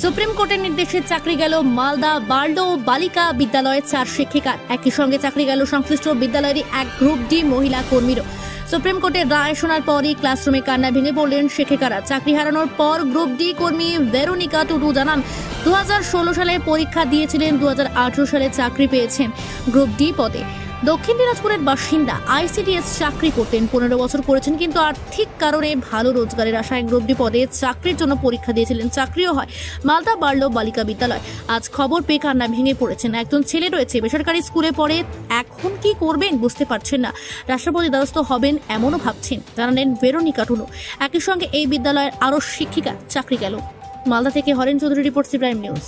Supreme কোর্টের নির্দেশে চাকরি গেল মালদা বার্লো বালিকা বিদ্যালয়ের 4 শিক্ষিকার। একই সঙ্গে চাকরি গেল সংশ্লিষ্ট বিদ্যালয়েরই এক গ্রুপ ডি মহিলা কর্মীরও। সুপ্রিম কোর্টের রায় শোনার পরই ক্লাসরুমে কান্না ভেঙে পড়লেন শিক্ষিকারা। চাকরি হারানোর পর গ্রুপ ডি কর্মী ভেরোনিকা টুডু জানান, 2016 সালে পরীক্ষা দিয়েছিলেন, 2018 সালে চাকরি পেয়েছেন গ্রুপ ডি পদে। দক্ষিণ দিনাজপুরের বাসিন্দা, আইসিডিএস চাকরি করতেন, 15 বছর করেছেন, কিন্তু আর্থিক কারণে ভালো রোজগারের আশায় গ্রুপ ডি পদে চাকরির জন্য পরীক্ষা দিয়েছিলেন। চাকরিও হয়। মালদা বার্লো বালিকা বিদ্যালয়। আজ খবর পেয়ে কান্না ভেঙে পড়েছেন। একজন ছেলে রয়েছে, বেসরকারি স্কুলে পড়ে, এখন কি করবেন বুঝতে পারছেন না। রাষ্ট্রপতি দ্বারস্থ হবেন এমনও ভাবছেন, জানালেন ভেরোনিকা টুডু। একই সঙ্গে এই বিদ্যালয়ের আরও শিক্ষিকা চাকরি গেল। মালদা থেকে Haren Chowdhury report, C prime news.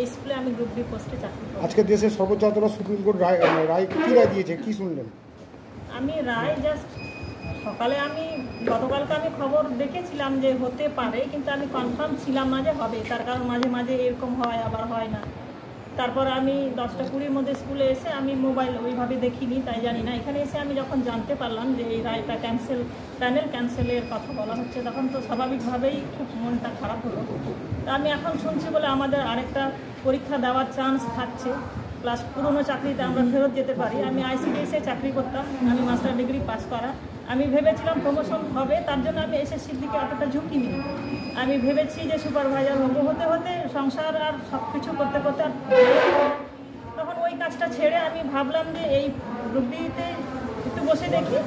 এই স্কুলে আমি গ্রুপ ডি পোস্টে চাকরি করি। আজকে দেশের সর্বোচ্চ আদালত সুপ্রিম কোর্ট রায় কি রায় দিয়েছে, কি শুনলেন? আমি রায় জাস্ট সকালে গতকালকে আমি খবর দেখেছিলাম যে হতে পারে, কিন্তু আমি কনফার্ম ছিলাম না যে হবে, তার কারণ মাঝে মাঝে এরকম হয়, আবার হয় না। তারপর আমি 10টা-20-র মধ্যে স্কুলে এসে আমি মোবাইল ওইভাবে দেখিনি, তাই জানি না। এখানে এসে আমি যখন জানতে পারলাম যে এই রায়টা প্যানেল ক্যান্সেলের কথা বলা হচ্ছে, তখন তো স্বাভাবিকভাবেই খুব মনটা খারাপ হলো। তা আমি এখন শুনছি বলে আমাদের আরেকটা পরীক্ষা দেওয়ার চান্স থাকছে, প্লাস পুরনো চাকরিতে আমরা ফেরত যেতে পারি। আমি আইসিডিএসে চাকরি করতাম, আমি মাস্টার ডিগ্রি পাস করা। আমি ভেবেছিলাম প্রমোশন হবে, তার জন্য আমি এসএসসির দিকে অতটা ঝুঁকি নিই। আমি ভেবেছি যে সুপারভাইজার হতে হতে সংসার আর সব কিছু করতে করতে, তখন ওই কাজটা ছেড়ে আমি ভাবলাম যে এই গ্রুপ ডিতে একটু বসে দেখি,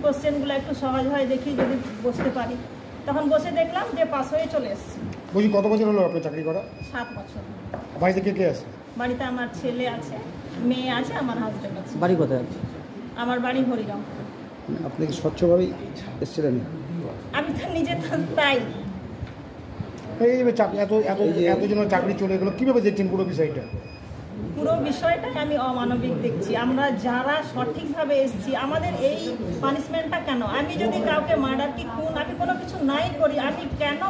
কোশ্চেনগুলো একটু সহজ হয়, দেখি যদি বসতে পারি। তখন বসে দেখলাম যে পাস হয়ে চলে এসেছি। বলছি, কত বছর হলো আপনার চাকরি করা? 7 বছর। বাড়িতে কে কে আছে? বাড়িতে আমার ছেলে আছে, মেয়ে আছে, আমার হাজব্যান্ড আছে। বাড়ি কোথায় আছে? আমার বাড়ি হরিরাম। আপনি কি স্বচ্ছভাবেই এসেছিলেন? আমি তো নিজে তাই। এই এতজনের চাকরি চলে গেলো, কীভাবে দেখছেন পুরো বিষয়টা? পুরো বিষয়টাই আমি অমানবিক দেখছি। আমরা যারা সঠিকভাবে এসেছি, আমাদের এই পানিশমেন্টটা কেন? আমি যদি কাউকে মার্ডার কি খুন, আমি কোনো কিছু নাই করি, আমি কেন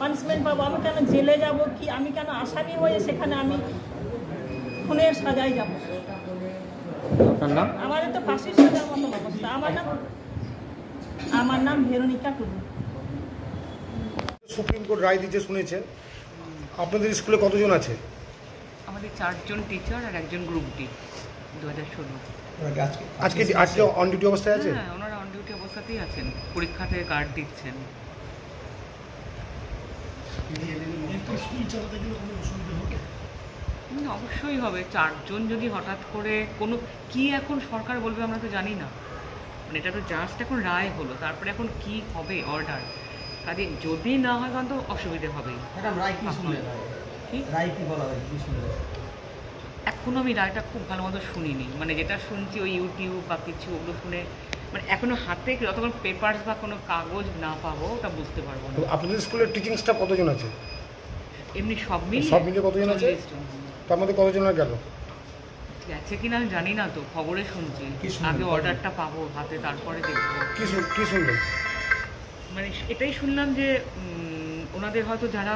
পানিশমেন্ট পাবো? আমি কেন জেলে যাব? কি আমি কেন আসামি হয়ে সেখানে আমি খুনের সাজায় যাব? আমাদের তো ফাঁসির সাজার মতো অবস্থা। আমার নাম ভেরোনিকা টুডু। সুপ্রিম কোর্ট রায় দিতে শুনেছেন, আপনাদের স্কুলে কতজন আছে? আমাদের 4 জন টিচার আর একজন গ্রুপ ডি 2016। আজকে অন ডিউটি অবস্থায় আছে? হ্যাঁ, ওনারা অন ডিউটি অবস্থাতেই আছেন, পরীক্ষা থেকে গার্ড দিচ্ছেন। অবশ্যই হবে। 4 জন যদি হঠাৎ করে কোনো কি এখন সরকার বলবে আমরা তো জানি না, মানে এটা তো জাস্ট এখন রায় হলো, তারপরে এখন কি হবে অর্ডার, কাজে যদি না হয় তখন তো অসুবিধে হবেই। এখনো আমি রায়টা খুব ভালো মতো শুনিনি, মানে যেটা শুনছি ওই ইউটিউব বা কিছু ওগুলো শুনে, মানে এখনো হাতে যতক্ষণ পেপারস বা কোনো কাগজ না পাবো ওটা বুঝতে পারবো না। আপনাদের স্কুলের টিচিং স্টাফ কতজন আছে? এমনি সব মিলিয়ে কতজন আছে? তার মধ্যে কতজন গেল গেছে কিনা আমি জানি না, তো খবরে শুনছি। আগে অর্ডারটা পাবো হাতে, তারপরে দেখবো। কি শুনলেন? মানে এটাই শুনলাম যে ওনাদের হয়তো যারা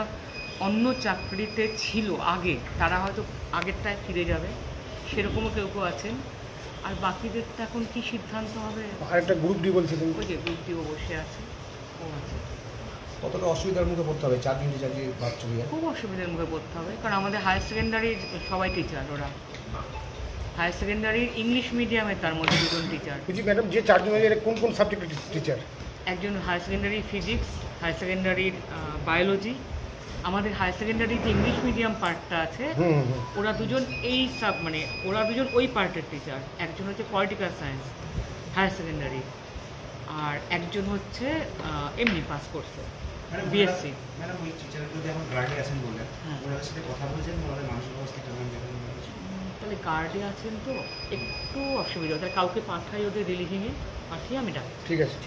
অন্য চাকরিতে ছিল আগে, তারা হয়তো আগেরটায় ফিরে যাবে, সেরকমও কেউ আছেন। আর বাকিদেরটা এখন কি সিদ্ধান্ত হবে। আর একটা গ্রুপ ডি বলছিলেন, ওই যে গ্রুপ ডি বসে আছে, ও আছে। কতটা অসুবিধার মুখে পড়তে হবে? 4 দিন চাকরি বাদ চলে যায়, খুব অসুবিধার মুখে পড়তে হবে, কারণ আমাদের হায়ার সেকেন্ডারির সবাই টিচার। ওরা হায়ার সেকেন্ডারির ইংলিশ মিডিয়ামে, তার মধ্যে 2 জন টিচার। বুঝি ম্যাডাম, যে 4 জন কোন কোন সাবজেক্টের টিচার? একজন হায়ার সেকেন্ডারি ফিজিক্স, হায়ার সেকেন্ডারির বায়োলজি। আমাদের হায়ার সেকেন্ডারি যে ইংলিশ মিডিয়াম পার্টটা আছে, ওরা 2 জন ওরা 2 জন ওই পার্টের টিচার। একজন হচ্ছে পলিটিক্যাল সায়েন্স হায়ার সেকেন্ডারি, আর একজন হচ্ছে এমনি পাস করছে বিএসসি। ম্যাডাম, ওই টিচারগুলো যেমন গার্ডে আছেন বললেন, ওনাদের সাথে কথা বলছেন, ওনাদের মানসিক অবস্থা কেমন? তাহলে গার্ডে আছেন তো একটু অসুবিধা, তাহলে কাউকে পাঠাই ওদের রিলিভিংয়ে পাঠিয়ে আমি ডাক। ঠিক আছে।